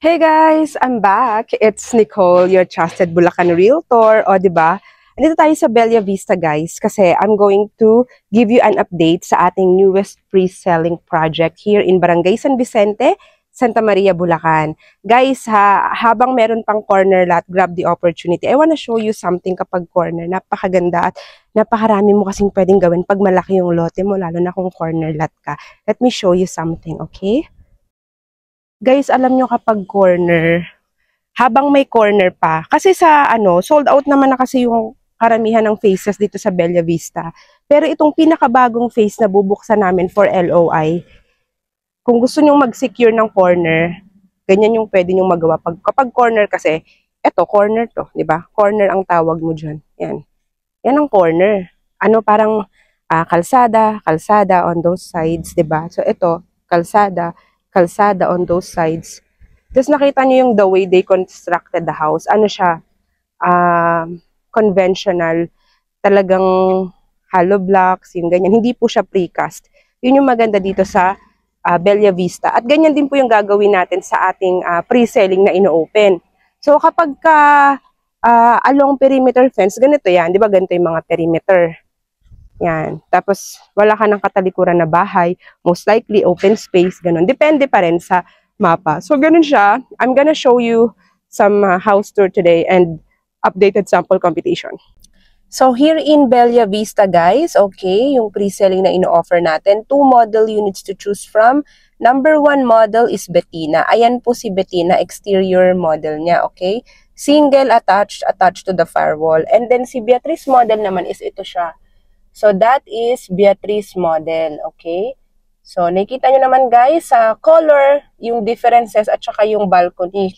Hey guys, I'm back. It's Nicole, your trusted Bulacan Realtor. O, diba? Andito tayo sa Bella Vista, guys, kasi I'm going to give you an update sa ating newest pre-selling project here in Barangay San Vicente, Santa Maria, Bulacan. Guys, habang meron pang corner lot, grab the opportunity. I wanna show you something kapag corner. Napakaganda at napakarami mo kasing pwedeng gawin pag malaki yung lote mo, lalo na kung corner lot ka. Let me show you something, okay? Guys, alam nyo kapag corner, habang may corner pa, kasi sa sold out naman na kasi yung karamihan ng phases dito sa Bella Vista. Pero itong pinakabagong phase na bubuksan namin for LOI, kung gusto nyong mag-secure ng corner, ganyan yung pwede nyong magawa. Kapag corner kasi, eto, corner to, di ba? Corner ang tawag mo dyan. Yan. Yan ang corner. Parang kalsada on those sides, di ba? So, ito, kalsada on those sides. Tapos nakita niyo yung the way they constructed the house. Ano siya? Conventional. Talagang hollow blocks, yung ganyan. Hindi po siya precast. Yun yung maganda dito sa Bella Vista. At ganyan din po yung gagawin natin sa ating pre-selling na ino-open. So kapag along perimeter fence, ganito yan. Di ba ganito yung mga perimeter? Yan. Tapos, wala ka ng katalikuran na bahay. Most likely, open space, ganun. Depende pa rin sa mapa. So, ganun siya. I'm gonna show you some house tour today and updated sample computation. So, here in Bella Vista, guys, okay, yung pre-selling na ino-offer natin, 2 model units to choose from. Number 1 model is Bettina. Ayan po si Bettina, exterior model niya, okay? Single attached to the firewall. And then, si Beatrice model naman is ito siya. So, that is Beatrice model, okay? So, nakikita nyo naman guys, sa color, yung differences at saka yung balcony.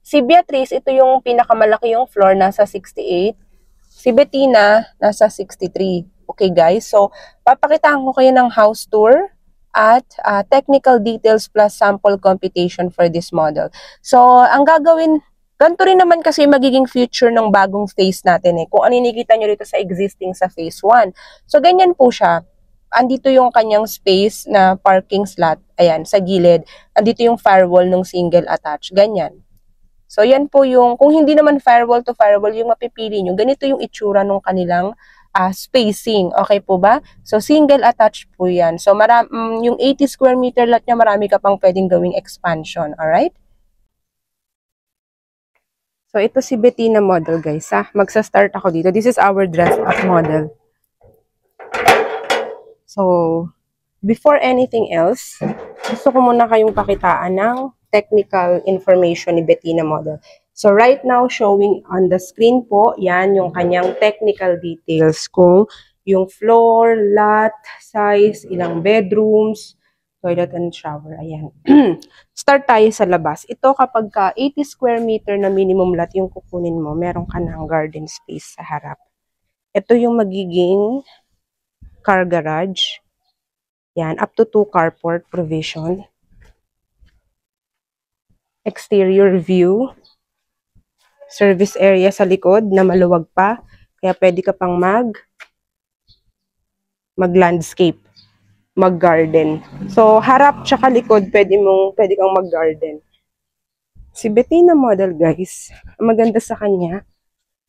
Si Beatrice, ito yung pinakamalaki yung floor, nasa 68. Si Bettina, nasa 63. Okay guys, so, papakitaan ko kayo ng house tour at technical details plus sample computation for this model. So, ang gagawin, ganito rin naman kasi magiging future ng bagong phase natin eh. Kung ano nakikita nyo dito sa existing sa phase 1. So, ganyan po siya. Andito yung kanyang space na parking slot. Ayan, sa gilid. Andito yung firewall ng single attach. Ganyan. So, yan po yung, kung hindi naman firewall to firewall, yung mapipili nyo, ganito yung itsura ng kanilang spacing. Okay po ba? So, single attach po yan. So, yung 80 square meter lot niya, marami ka pang pwedeng gawing expansion. Alright? So, ito si Bettina model, guys. Magsa-start ako dito. This is our dress-up model. So, before anything else, gusto ko muna kayong pakitaan ng technical information ni Bettina model. So, right now, showing on the screen po, yan yung kanyang technical details. Kung yung floor, lot, size, ilang bedrooms, toilet and shower, ayan. Start tayo sa labas. Ito kapag 80 square meter na minimum lot yung kukunin mo, meron ka ng garden space sa harap. Ito yung magiging car garage. Yan, up to 2 carport provision. Exterior view. Service area sa likod na maluwag pa. Kaya pwede ka pang mag-landscape. Mag-garden. So, harap tsaka likod, pwede kang mag-garden. Si Bettina model, guys, maganda sa kanya.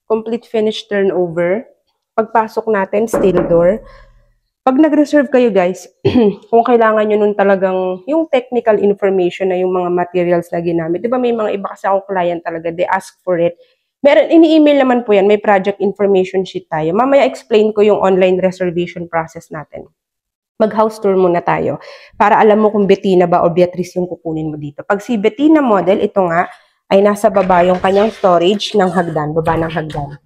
Complete finish turnover. Pagpasok natin, steel door. Pag nag-reserve kayo, guys, kung kailangan nyo nun talagang yung technical information na yung mga materials na ginamit. Diba may mga iba kasi akong client talaga, they ask for it. Meron, ini-email naman po yan, may project information sheet tayo. Mamaya explain ko yung online reservation process natin. Mag-house tour muna tayo para alam mo kung Bettina ba o Beatrice yung kukunin mo dito. Pag si Bettina model, ito nga, ay nasa baba yung kanyang storage ng hagdan, baba ng hagdan.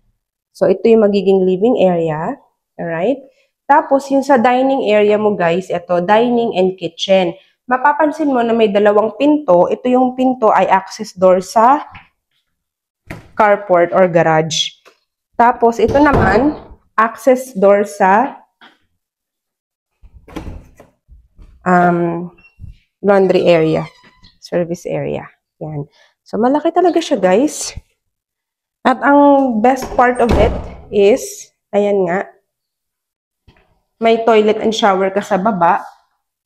So, ito yung magiging living area. Alright? Tapos, yung sa dining area mo guys, ito, dining and kitchen. Mapapansin mo na may dalawang pinto. Ito yung pinto ay access door sa carport or garage. Tapos, ito naman, access door sa laundry area, service area. Yan. So, malaki talaga siya, guys. At ang best part of it is, ayan nga, may toilet and shower ka sa baba.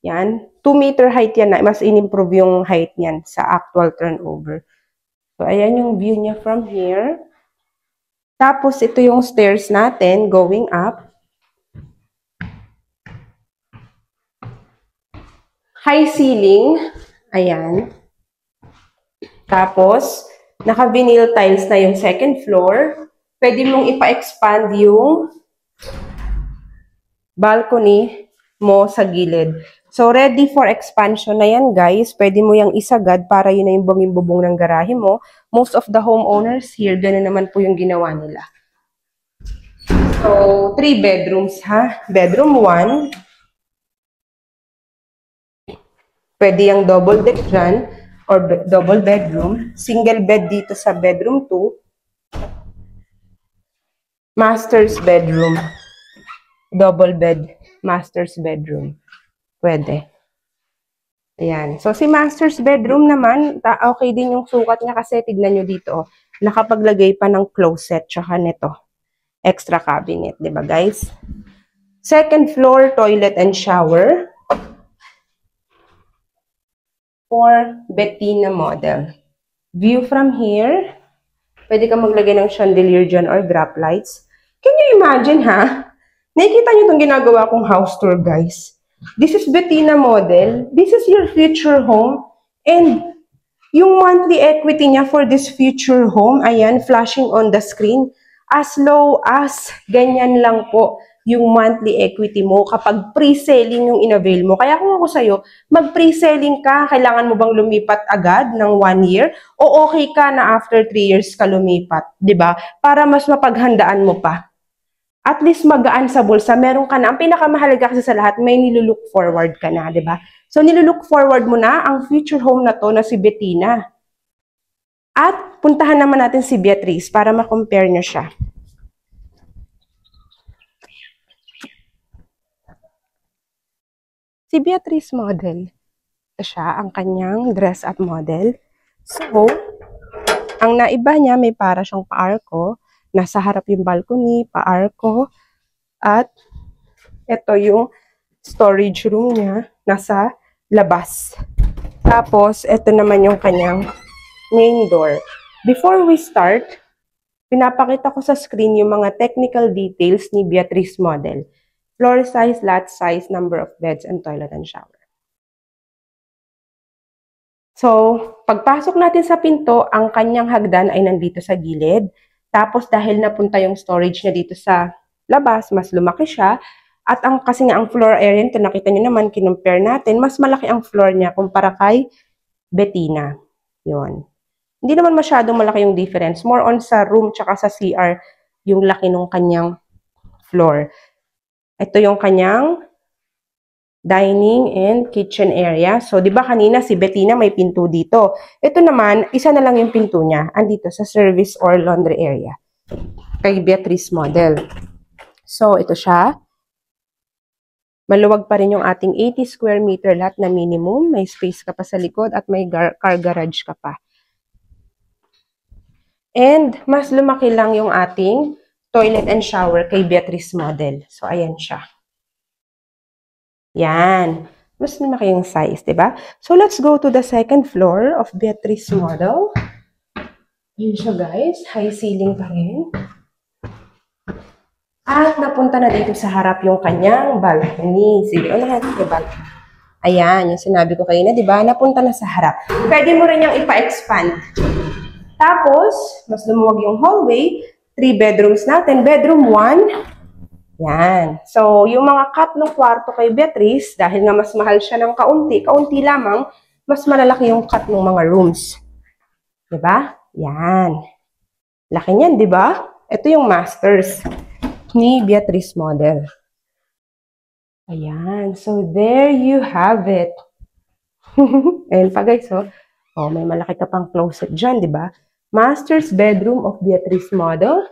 Yan. 2 2-meter height yan na. Mas in-improve yung height niyan sa actual turnover. So, ayan yung view niya from here. Tapos, ito yung stairs natin going up. High ceiling. Ayan. Tapos, naka-vinyl tiles na yung second floor. Pwede mong ipa-expand yung balcony mo sa gilid. So, ready for expansion na yan, guys. Pwede mo yung isagad para yun na yung bumibubong ng garahe mo. Most of the homeowners here, ganun naman po yung ginawa nila. So, 3 bedrooms, ha? Bedroom 1. Pwede yung double deck dyan or double bedroom. Single bed dito sa bedroom 2. Master's bedroom. Double bed. Master's bedroom. Pwede. Ayan. So, si master's bedroom naman, okay din yung sukat niya kasi tignan nyo dito. Nakapaglagay pa ng closet tsaka nito. Extra cabinet. Diba, guys? Second floor, toilet and shower. For Bettina model. View from here. Pwede ka maglagay ng chandelier dyan or drop lights. Can you imagine, ha? Nakikita nyo itong ginagawa kong house tour, guys. This is Bettina model. This is your future home. And yung monthly equity niya for this future home, ayan, flashing on the screen. As low as ganyan lang po yung monthly equity mo kapag pre-selling yung in-avail mo. Kaya kung ako sa'yo, mag-pre-selling ka, kailangan mo bang lumipat agad ng 1 year? O okay ka na after 3 years ka lumipat, di ba? Para mas mapaghandaan mo pa. At least magaan sa bulsa, meron ka na. Ang pinakamahalaga kasi sa lahat, may nilulook forward ka na, di ba? So, nilulook forward mo na ang future home na to na si Bettina. At puntahan naman natin si Beatrice para ma-compare nyo siya. Si Beatrice model. Ito siya, ang kanyang dress up model. So, ang naiba niya, may para siyang pa-arko. Nasa harap yung balcony, pa-arko. At ito yung storage room niya, nasa labas. Tapos, ito naman yung kanyang main door. Before we start, pinapakita ko sa screen yung mga technical details ni Beatrice model. Floor size, lot size, number of beds, and toilet and shower. So, pagpasok natin sa pinto, ang kanyang hagdan ay nandito sa gilid. Tapos, dahil napunta yung storage niya dito sa labas, mas lumaki siya. At kasi nga ang floor area nito, nakita nyo naman, kinumpare natin, mas malaki ang floor niya kumpara kay Bettina. Yun. Hindi naman masyadong malaki yung difference. More on sa room tsaka sa CR, yung laki ng kanyang floor. Ito yung kanyang dining and kitchen area. So, di ba kanina si Bettina may pinto dito. Ito naman, isa na lang yung pinto niya. Andito sa service or laundry area. Kay Beatrice model. So, ito siya. Maluwag pa rin yung ating 80 square meter lot na minimum. May space ka pa sa likod at may car garage ka pa. And, mas lumaki lang yung ating toilet and shower kay Beatrice model. So, ayan siya. Yan. Mas lumaki yung size, diba? So, let's go to the second floor of Beatrice model. Yun siya, guys. High ceiling pa rin. At napunta na dito sa harap yung kanyang balcony. Sige, natin yung balcony. Ayan, yung sinabi ko kanina, diba? Napunta na sa harap. Pwede mo rin yung ipa-expand. Tapos, mas lumuwag yung hallway. 3 bedrooms natin. Bedroom 1. Yan. So, yung mga cut ng kwarto kay Beatrice, dahil nga mas mahal siya ng kaunti lamang, mas malalaki yung cut ng mga rooms. Diba? Yan. Laki niyan, diba? Ito yung masters ni Beatrice model. Ayan. So, there you have it. Ayan pa, guys. Oh, may malaki ka pang closet dyan, diba? Master's bedroom of Beatrice model.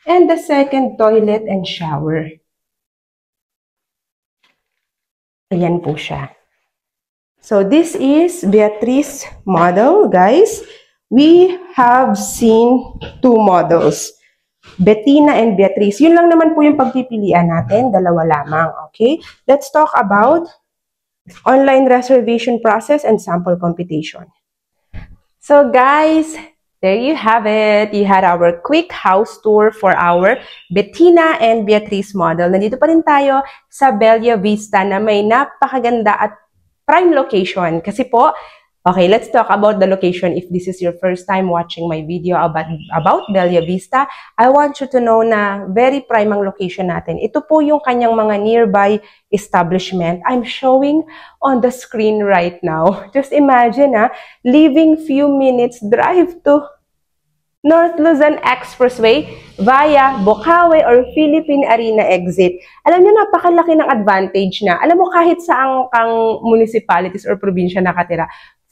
And the second toilet and shower. Ayan po siya. So, this is Beatrice model, guys. We have seen 2 models. Bettina and Beatrice. Yun lang naman po yung pagpipilian natin. Dalawa lamang, okay? Let's talk about online reservation process, and sample computation. So guys, there you have it. You had our quick house tour for our Bettina and Beatrice model. Nandito pa rin tayo sa Bella Vista na may napakaganda at prime location. Kasi po, okay, let's talk about the location. If this is your first time watching my video about Bella Vista, I want you to know na very prime ang location natin. Ito po yung kanyang mga nearby establishment. I'm showing on the screen right now. Just imagine, leaving few minutes drive to North Luzon Expressway via Bocaue or Philippine Arena exit. Alam niyo, napakalaki ng advantage na. Alam mo, kahit saang kang municipalities or probinsya nakatira,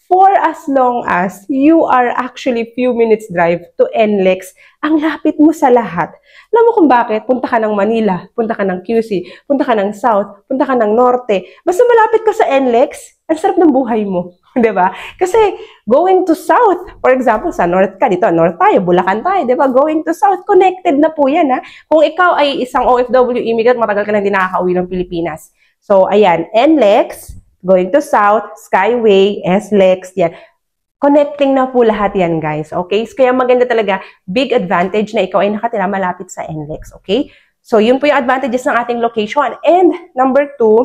for as long as you are actually few minutes drive to NLEX, ang lapit mo sa lahat. Alam mo kung bakit? Punta ka ng Manila, punta ka ng QC, punta ka ng South, punta ka ng Norte. Basta malapit ka sa NLEX, ang sarap ng buhay mo. Diba? Kasi going to South, for example, sa North ka, dito, North tayo, Bulacan tayo, diba? Going to South, connected na po yan, ha? Kung ikaw ay isang OFW immigrant, matagal ka na hindi nakakauwi ng Pilipinas. So, ayan, NLEX, going to South, Skyway, SLEX, yan. Connecting na po lahat yan, guys. Okay? So, kaya maganda talaga, big advantage na ikaw ay nakatira malapit sa NLEX. Okay? So, yun po yung advantages ng ating location. And, number 2,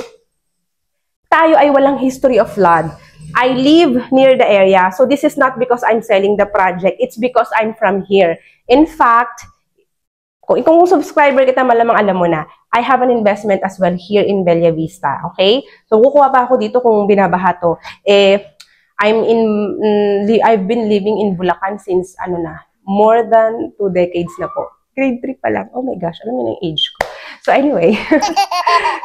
tayo ay walang history of flood. I live near the area. So, this is not because I'm selling the project. It's because I'm from here. In fact, kung subscriber kita, malamang alam mo na, I have an investment as well here in Bella Vista. Okay? So, kukuha pa ako dito kung binabaha to. I've been living in Bulacan since, more than 2 decades na po. Grade 3 pa lang. Oh my gosh, alam mo na yung age ko. So anyway,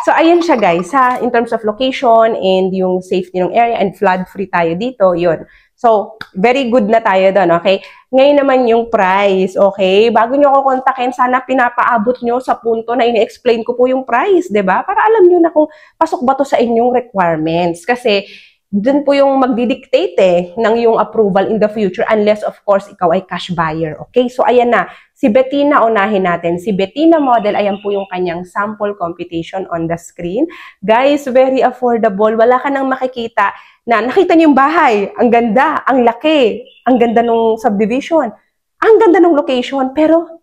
so ayun siya guys, in terms of location and yung safety ng area and flood-free tayo dito, yun. So, very good na tayo doon, okay? Ngayon naman yung price, okay? Bago nyo ako kontakin, sana pinapaabot nyo sa punto na ini-explain ko po yung price, 'di ba? Para alam nyo na kung pasok ba to sa inyong requirements. Kasi, dun po yung magdidictate ng yung approval in the future unless of course ikaw ay cash buyer. Okay? So ayan na, si Bettina unahin natin. Si Bettina model, ayan po yung kanyang sample computation on the screen. Guys, very affordable. Wala ka nang makikita na nakita niyo yung bahay. Ang ganda, ang laki, ang ganda ng subdivision, ang ganda ng location, pero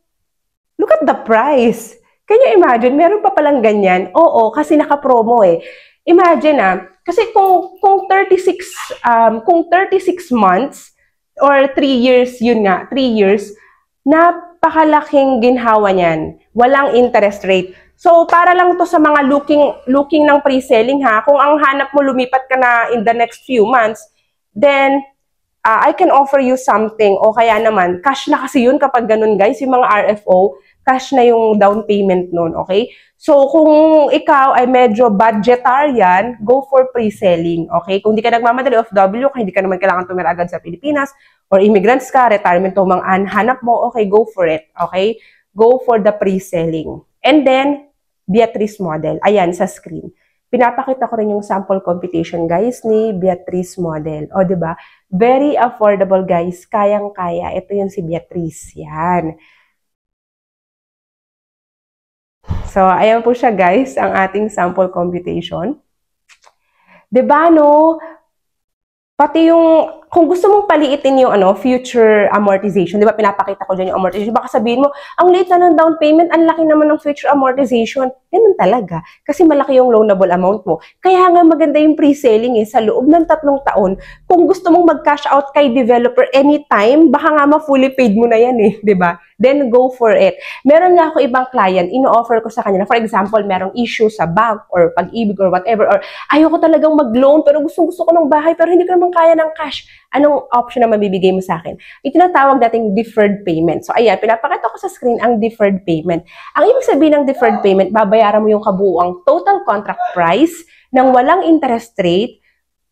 look at the price. Can you imagine? Meron pa palang ganyan? Oo, kasi naka-promo eh. Imagine kasi kung 36 months or 3 years, yun nga, 3 years, napakalaking ginhawa niyan. Walang interest rate. So, para lang to sa mga looking ng pre-selling ha. Kung ang hanap mo lumipat ka na in the next few months, then I can offer you something. O kaya naman, cash na kasi yun kapag ganun guys, yung mga RFO, cash na yung down payment nun, okay? So, kung ikaw ay medyo budgetarian, go for pre-selling, okay? Kung hindi ka nagmamadali OFW, kung hindi ka naman kailangan tumira agad sa Pilipinas, or immigrants ka, retirement o mga hanap mo, okay, go for it, okay? Go for the pre-selling. And then, Beatrice model, ayan sa screen. Pinapakita ko rin yung sample computation, guys, ni Beatrice model. O, diba? Very affordable, guys. Kayang-kaya. Ito yung si Beatrice. Yan. So, ayan po siya guys, ang ating sample computation. Diba, no? Pati yung, kung gusto mong paliitin yung future amortization, di ba pinapakita ko dyan yung amortization, baka sabihin mo, ang late na ng down payment, ang laki naman ng future amortization. Ganun talaga. Kasi malaki yung loanable amount mo. Kaya nga maganda yung pre-selling sa loob ng 3 taon. Kung gusto mong mag-cash out kay developer anytime, baka nga ma-fully paid mo na yan di ba? Then go for it. Meron nga ako ibang client, ino-offer ko sa kanila. For example, merong issue sa bank or pag-ibig or whatever, or ayoko talagang mag-loan pero gusto ko ng bahay pero hindi ko naman kaya ng cash. Anong option na mabibigay mo sa akin? Itinatawag nating deferred payment. So, ayan, pinapakita ko sa screen ang deferred payment. Ang ibig sabihin ng deferred payment, babayaran mo yung kabuuang total contract price ng walang interest rate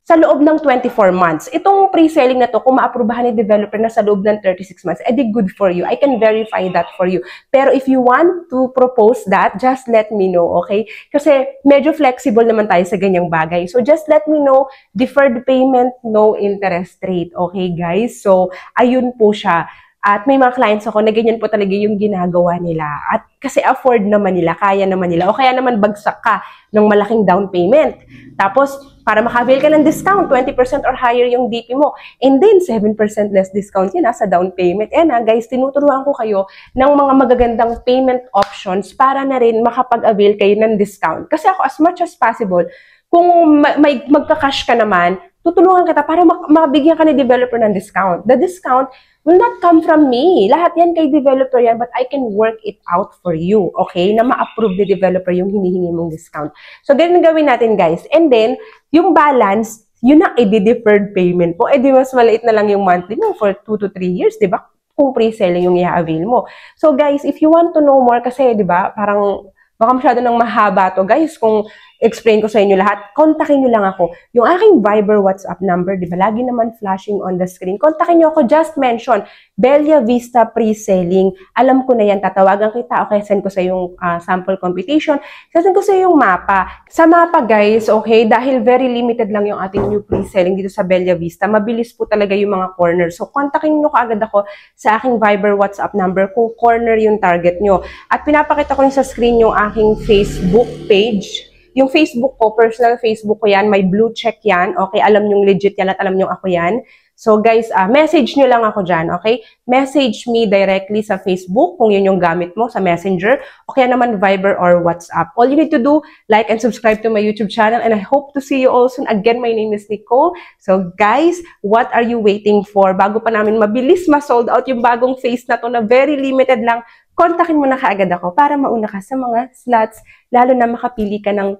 sa loob ng 24 months. Itong pre-selling na to, kung maaprubahan ni developer na sa loob ng 36 months, edi good for you. I can verify that for you. Pero if you want to propose that, just let me know, okay? Kasi medyo flexible naman tayo sa ganyang bagay. So just let me know, deferred payment, no interest rate. Okay, guys? So, ayun po siya. At may mga clients ako na ganyan po talaga yung ginagawa nila. At kasi afford naman nila, kaya naman nila. O kaya naman bagsak ka ng malaking down payment. Tapos, para maka-avail ka ng discount, 20% or higher yung DP mo. And then, 7% less discount yun sa down payment. Guys, tinuturuan ko kayo ng mga magagandang payment options para na rin makapag-avail kayo ng discount. Kasi ako, as much as possible, kung may magka-cash ka naman, tutulungan kita para mabigyan ka ni developer ng discount. The discount will not come from me. Lahat yan kay developer yan, but I can work it out for you, okay? Na ma-approve ni developer yung hinihingi mong discount. So, ganyan gawin natin, guys. And then, yung balance, yun ang i-deferred payment po. Di mas maliit na lang yung monthly mo for 2 to 3 years, di ba? Kung pre-selling yung i-avail mo. So, guys, if you want to know more, kasi, di ba, parang baka masyado nang mahaba to, guys, kung explain ko sa inyo lahat, kontakin nyo lang ako. Yung aking Viber WhatsApp number, di ba, lagi naman flashing on the screen. Kontakin nyo ako, just mention, Bella Vista Pre-Selling. Alam ko na yan, tatawagan kita, okay, send ko sa yung sample computation, send ko sa yung mapa. Sa mapa, guys, okay, dahil very limited lang yung ating new pre-selling dito sa Bella Vista, mabilis po talaga yung mga corner. So, kontakin nyo kaagad ako sa aking Viber WhatsApp number kung corner yung target nyo. At pinapakita ko rin sa screen yung aking Facebook page. Yung Facebook ko, personal Facebook ko yan, may blue check yan, okay? Alam nyong legit yan at alam nyong ako yan. So guys, message nyo lang ako dyan, okay? Message me directly sa Facebook kung yun yung gamit mo sa Messenger o kaya naman Viber or WhatsApp. All you need to do, like and subscribe to my YouTube channel and I hope to see you all soon. Again, my name is Nicole. So guys, what are you waiting for? Bago pa namin mabilis ma-sold out yung bagong phase na to na very limited lang, kontakin mo na kaagad ako para mauna ka sa mga slots, lalo na makapili ka ng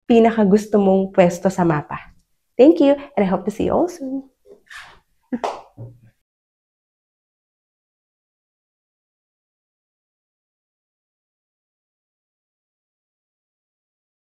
pinakagusto mong pwesto sa mapa. Thank you, and I hope to see you all soon.